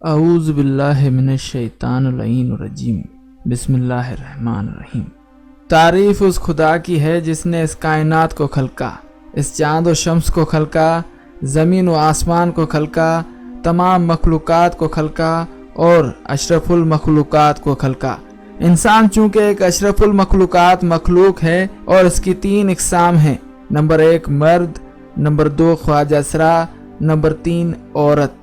अऊज़ु बिल्लाहि मिनश शैतानिर रजीम। बिस्मिल्लाहिर्रहमानिर्रहीम। तारीफ़ उस खुदा की है जिसने इस कायनात को खलका, इस चाँद व शम्स को खलका, ज़मीन व आसमान को खलका, तमाम मखलूक़ात को खलका और अशरफुल मखलूक़ात को खलका। इंसान चूँकि एक अशरफुल मखलूक़ात मखलूक है और इसकी 3 इक़साम हैं। नंबर 1 मर्द, नंबर 2 ख्वाजा असरा, नंबर 3 औरत।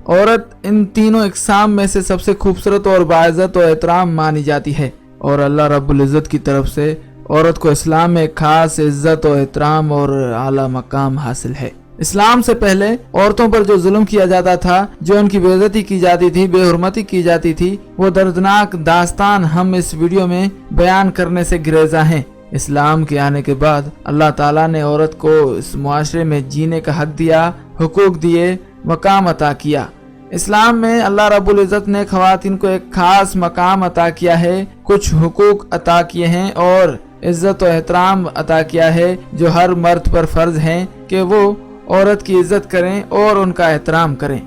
औरत इन तीनों इक़साम में से सबसे खूबसूरत और बाइज़्ज़त और एहतराम मानी जाती है और अल्लाह रब्बुल इज़्ज़त की तरफ से औरत को इस्लाम में खास इज़्ज़त और एहतराम और आला मकाम हासिल है। इस्लाम से पहले औरतों पर जो जुल्म किया जाता था, जो उनकी बेइज्जती की जाती थी, बेहुरमती की जाती थी, वो दर्दनाक दास्तान हम इस वीडियो में बयान करने से गुरेज़ा हैं। इस्लाम के आने के बाद अल्लाह ताला ने औरत को इस मुआशरे में जीने का हक दिया, हुकूक दिए, मकाम अता किया। इस्लाम में अल्लाह रब्बुल इज़्ज़त ने ख़वातीन को एक खास मकाम अता किया है, कुछ हुकूक अता किए हैं और इज़्ज़त और एहतराम अता किया है जो हर मर्द पर फ़र्ज़ हैं कि वो औरत की इज़्ज़त करें और उनका एहतराम करें।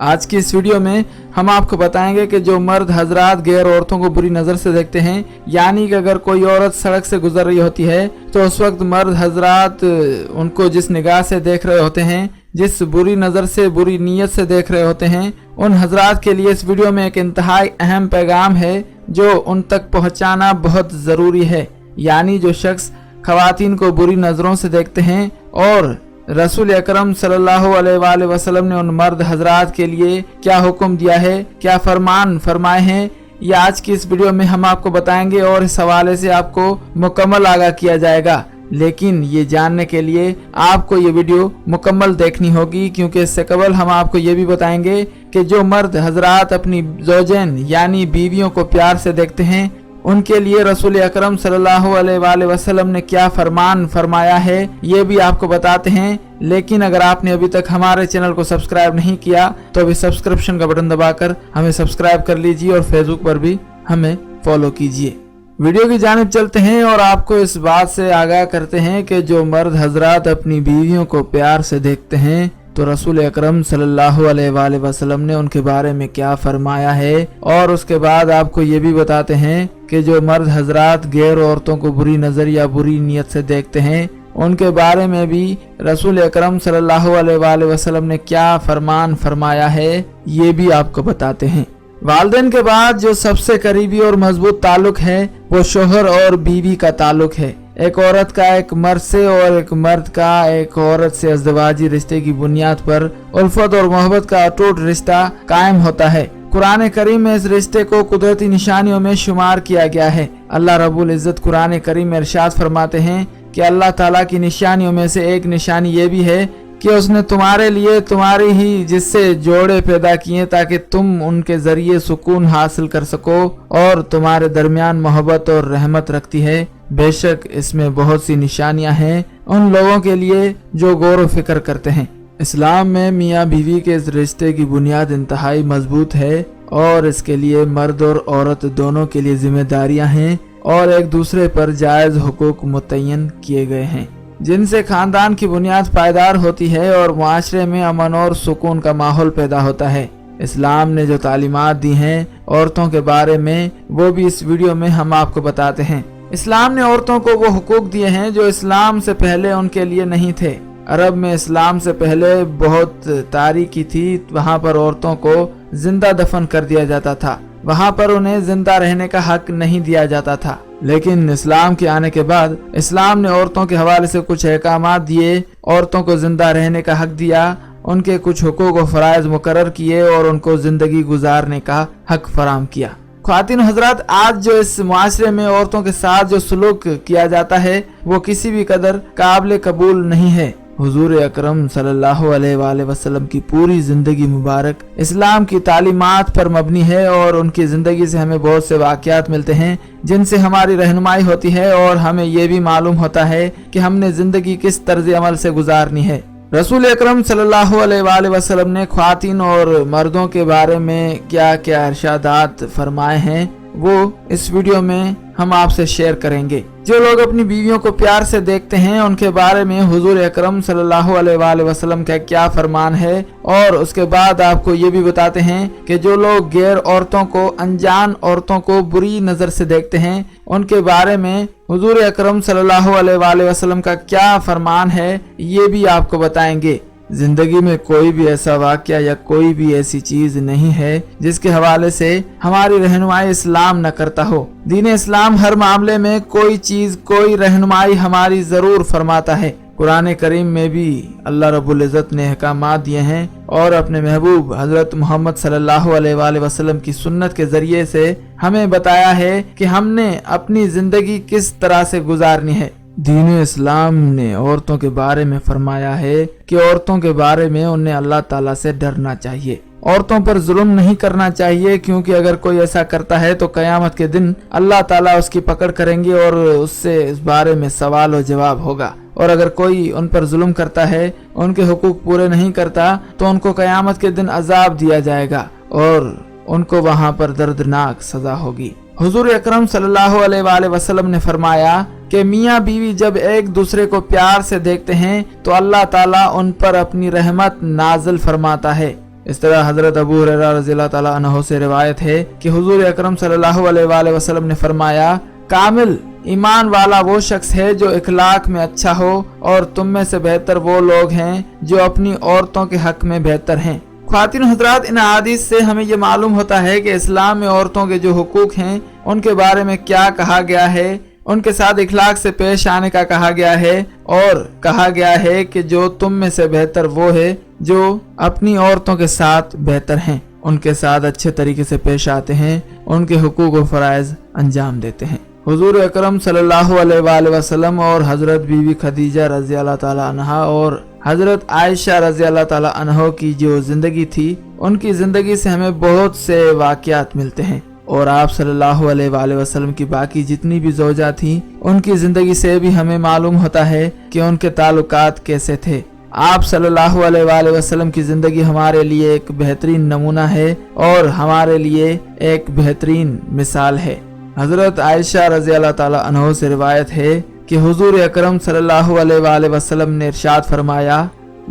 आज की इस वीडियो में हम आपको बताएंगे कि जो मर्द हजरात गैर औरतों को बुरी नज़र से देखते हैं, यानी कि अगर कोई औरत सड़क से गुजर रही होती है तो उस वक्त मर्द हजरात उनको जिस निगाह से देख रहे होते हैं, जिस बुरी नज़र से, बुरी नीयत से देख रहे होते हैं, उन हजरात के लिए इस वीडियो में एक इंतहाई अहम पैगाम है जो उन तक पहुँचाना बहुत ज़रूरी है। यानी जो शख्स ख़वातीन को बुरी नज़रों से देखते हैं और रसूल अकरम सल्लल्लाहु अलैहि वसल्लम ने उन मर्द हजरात के लिए क्या हुक्म दिया है, क्या फरमान फरमाए हैं, ये आज की इस वीडियो में हम आपको बताएंगे और इस हवाले से आपको मुकम्मल आगाह किया जाएगा। लेकिन ये जानने के लिए आपको ये वीडियो मुकम्मल देखनी होगी, क्योंकि इससे कबल हम आपको ये भी बताएंगे कि जो मर्द हजरात अपनी ज़ौजैन यानी बीवियों को प्यार से देखते हैं, उनके लिए रसूल अकरम सल्लल्लाहु अलैहि वसल्लम ने क्या फरमान फरमाया है ये भी आपको बताते हैं। लेकिन अगर आपने अभी तक हमारे चैनल को सब्सक्राइब नहीं किया तो अभी सब्सक्रिप्शन का बटन दबाकर हमें सब्सक्राइब कर लीजिए और फेसबुक पर भी हमें फॉलो कीजिए। वीडियो की जानिब चलते हैं और आपको इस बात से आगाह करते हैं कि जो मर्द हजरात अपनी बीवियों को प्यार से देखते हैं तो रसूल अकरम सल्लल्लाहु अलैहि वसल्लम ने उनके बारे में क्या फरमाया है, और उसके बाद आपको ये भी बताते हैं कि जो मर्द हजरात गैर औरतों को बुरी नज़र या बुरी नीयत से देखते हैं, उनके बारे में भी रसूल अकरम सल्लल्लाहु अलैहि वसल्लम ने क्या फरमान फरमाया है, ये भी आपको बताते हैं। वालिदैन के बाद जो सबसे करीबी और मजबूत ताल्लुक है वो शोहर और बीवी का ताल्लुक है। एक औरत का एक मर्द से और एक मर्द का एक औरत से अज़दवाजी रिश्ते की बुनियाद पर उल्फत और मोहब्बत का अटूट रिश्ता कायम होता है। कुरान करीम में इस रिश्ते को कुदरती निशानियों में शुमार किया गया है। अल्लाह रब्बुल इज़्ज़त कुरान करीम में इरशाद फरमाते हैं कि अल्लाह ताला की निशानियों में से एक निशानी ये भी है कि उसने तुम्हारे लिए तुम्हारी ही जिससे जोड़े पैदा किए ताकि तुम उनके जरिए सुकून हासिल कर सको और तुम्हारे दरमियान मोहब्बत और रहमत रखती है। बेशक इसमें बहुत सी निशानियां हैं उन लोगों के लिए जो गौर व फिक्र करते हैं। इस्लाम में मियाँ बीवी के इस रिश्ते की बुनियाद इंतहाई मजबूत है और इसके लिए मर्द और औरत दोनों के लिए जिम्मेदारियां हैं और एक दूसरे पर जायज़ हुकूक मुतय्यन किए गए हैं, जिनसे खानदान की बुनियाद पायदार होती है और मुआशरे में अमन और सुकून का माहौल पैदा होता है। इस्लाम ने जो तालीमात दी हैं औरतों के बारे में वो भी इस वीडियो में हम आपको बताते हैं। इस्लाम ने औरतों को वो हुकूक दिए हैं जो इस्लाम से पहले उनके लिए नहीं थे। अरब में इस्लाम से पहले बहुत तारीकी थी, वहाँ पर औरतों को जिंदा दफन कर दिया जाता था, वहाँ पर उन्हें जिंदा रहने का हक नहीं दिया जाता था। लेकिन इस्लाम के आने के बाद इस्लाम ने औरतों के हवाले से कुछ अहकामात दिए, औरतों को जिंदा रहने का हक दिया, उनके कुछ हुकूक व फराइज मुकर्रर किए और उनको जिंदगी गुजारने का हक फराम किया। ख्वातीन हजरात, आज जो इस मुआशरे में औरतों के साथ जो सलूक किया जाता है वो किसी भी कदर काबिल कबूल नहीं है। हुजूर अकरम सल्लल्लाहु अलैहि वसल्लम की पूरी जिंदगी मुबारक इस्लाम की तालीमात पर मबनी है और उनकी जिंदगी से हमें बहुत से वाक़यात मिलते हैं जिनसे हमारी रहनुमाई होती है और हमें ये भी मालूम होता है कि हमने जिंदगी किस तर्ज अमल से गुजारनी है। रसूल अकरम सल्लल्लाहु अलैहि वसल्लम ने ख्वातीन और मर्दों के बारे में क्या क्या इरशादात फरमाए हैं वो इस वीडियो में हम आपसे शेयर करेंगे। जो लोग अपनी बीवियों को प्यार से देखते हैं उनके बारे में हुजूर अकरम सल्लल्लाहु अलैहि वसल्लम का क्या फरमान है, और उसके बाद आपको ये भी बताते हैं कि जो लोग गैर औरतों को, अनजान औरतों को बुरी नजर से देखते हैं उनके बारे में हुजूर अकरम सल्लल्लाहु अलैहि वसल्लम का क्या फरमान है, ये भी आपको बताएंगे। जिंदगी में कोई भी ऐसा वाकया या कोई भी ऐसी चीज नहीं है जिसके हवाले से हमारी रहनुमाई इस्लाम न करता हो। दीन इस्लाम हर मामले में कोई चीज, कोई रहनुमाई हमारी जरूर फरमाता है। कुरान करीम में भी अल्लाह रब्बुल इज़्ज़त ने अहकामात दिए हैं और अपने महबूब हजरत मोहम्मद सल्लल्लाहु अलैहि वसल्लम की सुन्नत के जरिए से हमें बताया है कि हमने अपनी जिंदगी किस तरह से गुजारनी है। दीन इस्लाम ने औरतों के बारे में फरमाया है कि औरतों के बारे में उन्हें अल्लाह ताला से डरना चाहिए, औरतों पर जुल्म नहीं करना चाहिए, क्योंकि अगर कोई ऐसा करता है तो कयामत के दिन अल्लाह ताला उसकी पकड़ करेंगे और उससे इस बारे में सवाल और जवाब होगा। और अगर कोई उन पर जुल्म करता है, उनके हुकूक पूरे नहीं करता, तो उनको कयामत के दिन अजाब दिया जाएगा और उनको वहाँ पर दर्दनाक सजा होगी। हुजूर अकरम सल्लल्लाहु अलैहि वसल्लम ने फरमाया कि मियाँ बीवी जब एक दूसरे को प्यार से देखते हैं तो अल्लाह ताला उन पर अपनी रहमत नाजिल फरमाता है। इस तरह हजरत अबू हुरैरा रज़ियल्लाहु ताला अन्हु से रिवायत है कि हुजूर अकरम सल्लल्लाहु अलैहि वसल्लम ने फरमाया, कामिल ईमान वाला वो शख्स है जो इखलाक में अच्छा हो, और तुम में से बेहतर वो लोग हैं जो अपनी औरतों के हक में बेहतर हैं। ख्वातीन हज़रात, इन हदीस से हमें ये मालूम होता है कि इस्लाम में औरतों के जो हुकूक हैं उनके बारे में क्या कहा गया है, उनके साथ इखलाक से पेश आने का कहा गया है, और कहा गया है कि जो तुम में से बेहतर वो है जो अपनी औरतों के साथ बेहतर हैं, उनके साथ अच्छे तरीके से पेश आते हैं, उनके हुकूक व फराइज अंजाम देते हैं। हुजूर अकरम सल्लल्लाहु अलैहि वसल्लम और हजरत बीवी खदीजा रज़ियल्लाहु ताला अन्हा और हजरत आयशा रज़ियल्लाहु ताला अन्हा की जो जिंदगी थी, उनकी जिंदगी से हमें बहुत से वाक़यात मिलते हैं, और आप सल्लल्लाहु अलैहि वसल्लम की बाकी जितनी भी ज़ौजा थी उनकी जिंदगी से भी हमें मालूम होता है कि उनके ताल्लुकात कैसे थे। आप सल्लल्लाहु अलैहि वसल्लम की जिंदगी हमारे लिए एक बेहतरीन नमूना है और हमारे लिए एक बेहतरीन मिसाल है। हजरत आयशा रज़ियल्लाहु ताला अन्हा से रिवायत है कि हुजूर अकरम सल्लल्लाहु अलैहि वसल्लम ने इरशाद फरमाया,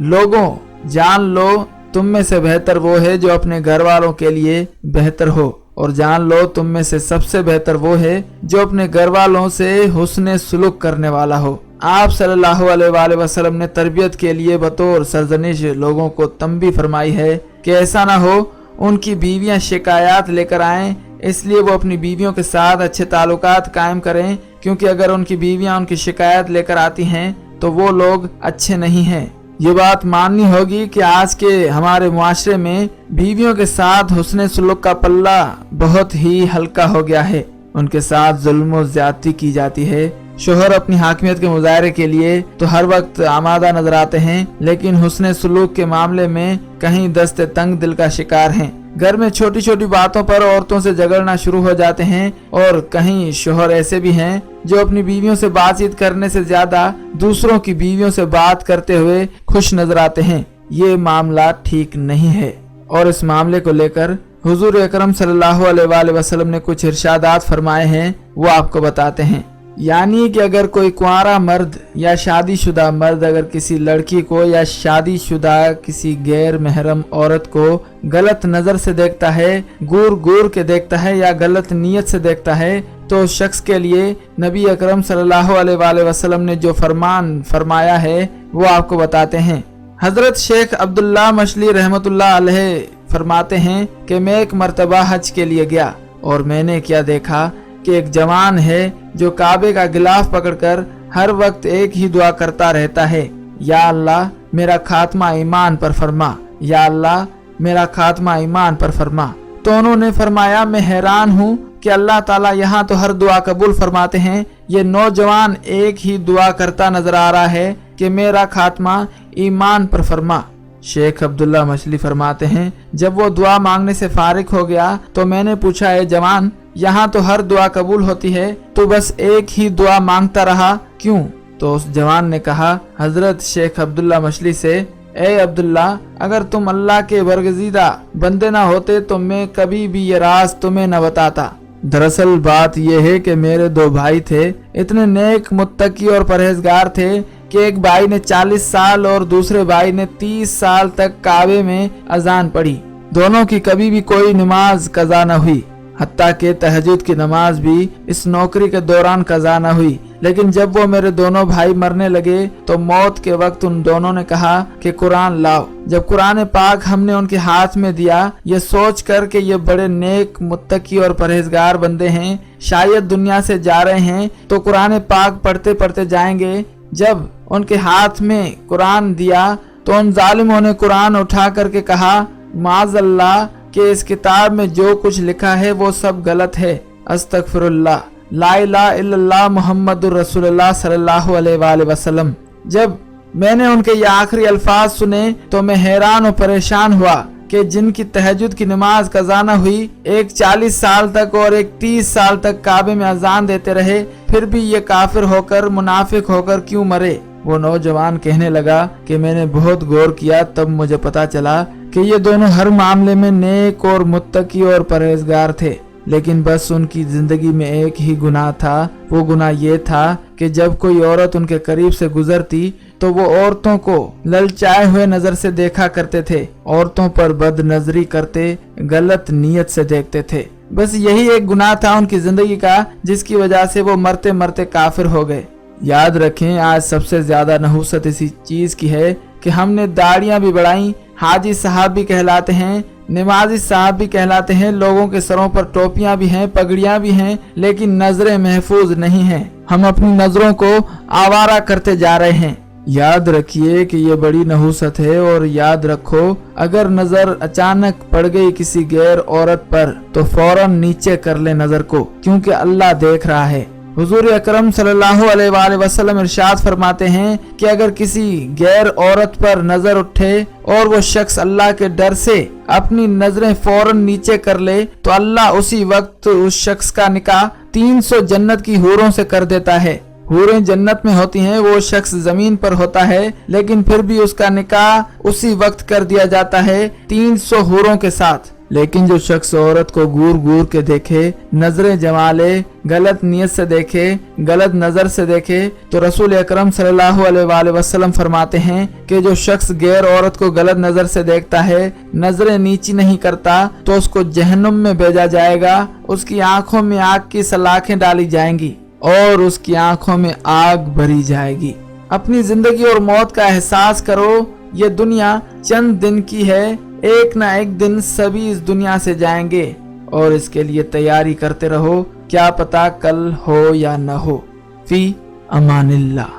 लोगों जान लो तुम में से बेहतर वो है जो अपने घर वालों के लिए बेहतर हो, और जान लो तुम में से सबसे बेहतर वो है जो अपने घर वालों से हुस्न सुलूक करने वाला हो। आप सल्लल्लाहु अलैहि वसल्लम ने तरबियत के लिए बतौर सरजनिश लोगों को तंबी फरमाई है कि ऐसा ना हो उनकी बीवियां शिकायत लेकर आएं, इसलिए वो अपनी बीवियों के साथ अच्छे ताल्लुकात कायम करें, क्योंकि अगर उनकी बीवियां उनकी शिकायत लेकर आती हैं तो वो लोग अच्छे नहीं हैं। ये बात माननी होगी कि आज के हमारे मुआशरे में बीवियों के साथ हुस्न सुलूक का पल्ला बहुत ही हल्का हो गया है, उनके साथ जुल्म और ज्यादती की जाती है। शोहर अपनी हाकिमियत के मुजाहरे के लिए तो हर वक्त आमादा नजर आते हैं, लेकिन हुस्न सुलूक के मामले में कहीं दस्ते तंग दिल का शिकार हैं। घर में छोटी छोटी बातों पर औरतों से झगड़ना शुरू हो जाते हैं, और कहीं शोहर ऐसे भी हैं जो अपनी बीवियों से बातचीत करने से ज्यादा दूसरों की बीवियों से बात करते हुए खुश नजर आते हैं। ये मामला ठीक नहीं है, और इस मामले को लेकर हुजूर अकरम सल्लल्लाहु अलैहि वसल्लम ने कुछ इरशादात फरमाए हैं, वो आपको बताते हैं। यानी कि अगर कोई कुंवारा मर्द या शादीशुदा मर्द अगर किसी लड़की को या शादीशुदा किसी गैर महरम औरत को गलत नजर से देखता है, घूर घूर के देखता है या गलत नीयत से देखता है, तो शख्स के लिए नबी अकरम सल्लल्लाहु अलैहि वसल्लम ने जो फरमान फरमाया है वो आपको बताते हैं। हजरत शेख अब्दुल्ला मशली रहमतुल्लाह अलैह फरमाते हैं कि मैं एक मर्तबा हज के लिए गया और मैंने क्या देखा कि एक जवान है जो काबे का गिलाफ पकड़कर हर वक्त एक ही दुआ करता रहता है, या अल्लाह मेरा खात्मा ईमान पर फरमा, या अल्लाह मेरा खात्मा ईमान पर फरमा। तो उन्होंने फरमाया, मैं हैरान हूँ कि अल्लाह ताला यहाँ तो हर दुआ कबूल फरमाते हैं, ये नौजवान एक ही दुआ करता नजर आ रहा है कि मेरा खात्मा ईमान पर फरमा। शेख अब्दुल्ला मछली फरमाते हैं, जब वो दुआ मांगने से फारिग हो गया तो मैंने पूछा, ए जवान, यहाँ तो हर दुआ कबूल होती है, तो बस एक ही दुआ मांगता रहा क्यों? तो उस जवान ने कहा हजरत शेख अब्दुल्ला मछली से, ए अब्दुल्ला, अगर तुम अल्लाह के बरगजीदा बंदे ना होते तो मैं कभी भी ये राज तुम्हें न बताता। दरअसल बात यह है कि मेरे दो भाई थे, इतने नेक, मुत्तकी और परहेजगार थे कि एक भाई ने 40 साल और दूसरे भाई ने 30 साल तक काबे में अजान पढ़ी। दोनों की कभी भी कोई नमाज कज़ा न हुई, हत्ता कि तहज्जुद की नमाज भी इस नौकरी के दौरान कज़ा न हुई। लेकिन जब वो मेरे दोनों भाई मरने लगे तो मौत के वक्त उन दोनों ने कहा कि कुरान लाओ। जब कुरान पाक हमने उनके हाथ में दिया, ये सोच कर कि ये बड़े नेक, मुत्तकी और परहेजगार बंदे हैं, शायद दुनिया से जा रहे हैं तो कुरान पाक पढ़ते पढ़ते जाएंगे। जब उनके हाथ में कुरान दिया तो उन जालिमों ने कुरान उठा करके कहा, माज़अल्लाह कि इस किताब में जो कुछ लिखा है वो सब गलत है, अस्तगफिरुल्लाह, ला इलाहा इल्लल्लाह मुहम्मदुर रसूलुल्लाह सल्लल्लाहु अलैहि वसल्लम। जब मैंने उनके ये आखिरी अल्फाज सुने तो मैं हैरान और परेशान हुआ कि जिनकी तहज्जुद की नमाज कज़ा न हुई, एक 40 साल तक और एक 30 साल तक काबे में अजान देते रहे, फिर भी ये काफिर होकर, मुनाफिक होकर क्यों मरे। वो नौजवान कहने लगा कि मैंने बहुत गौर किया, तब मुझे पता चला कि ये दोनों हर मामले में नेक और मुत्तकी और परहेजगार थे, लेकिन बस उनकी जिंदगी में एक ही गुनाह था। वो गुनाह ये था कि जब कोई औरत उनके करीब से गुजरती तो वो औरतों को ललचाए हुए नजर से देखा करते थे, औरतों पर बदनजरी करते, गलत नीयत से देखते थे। बस यही एक गुनाह था उनकी जिंदगी का, जिसकी वजह से वो मरते मरते काफिर हो गए। याद रखें, आज सबसे ज्यादा नहुसत इसी चीज की है कि हमने दाढ़ियां भी बढ़ाई, हाजी साहब भी कहलाते हैं, नमाजी साहब भी कहलाते हैं, लोगों के सरों पर टोपियां भी हैं, पगड़ियां भी हैं, लेकिन नजरें महफूज नहीं हैं। हम अपनी नजरों को आवारा करते जा रहे हैं। याद रखिए कि ये बड़ी नहुसत है, और याद रखो, अगर नजर अचानक पड़ गई किसी गैर औरत पर तो फौरन नीचे कर ले नजर को, क्योंकि अल्लाह देख रहा है। हुजूर अकरम सल्लल्लाहु अलैहि वसल्लम इरशाद फरमाते हैं कि अगर किसी गैर औरत पर नजर उठे और वो शख्स अल्लाह के डर से अपनी नजरें फौरन नीचे कर ले तो अल्लाह उसी वक्त उस शख्स का निकाह 300 जन्नत की हूरों से कर देता है। हूरें जन्नत में होती हैं, वो शख्स जमीन पर होता है, लेकिन फिर भी उसका निकाह उसी वक्त कर दिया जाता है 300 हूरों के साथ। लेकिन जो शख्स औरत को घूर घूर के देखे, नजरें जमा ले, गलत नियत से देखे, गलत नजर से देखे, तो रसूल अकरम सल्लल्लाहु अलैहि वसल्लम फरमाते हैं कि जो शख्स गैर औरत को गलत नजर से देखता है, नजरें नीची नहीं करता, तो उसको जहन्नुम में भेजा जाएगा। उसकी आंखों में आग की सलाखें डाली जाएंगी और उसकी आंखों में आग भरी जाएगी। अपनी जिंदगी और मौत का एहसास करो। ये दुनिया चंद दिन की है, एक ना एक दिन सभी इस दुनिया से जाएंगे, और इसके लिए तैयारी करते रहो, क्या पता कल हो या न हो। फी अमानिल्लाह।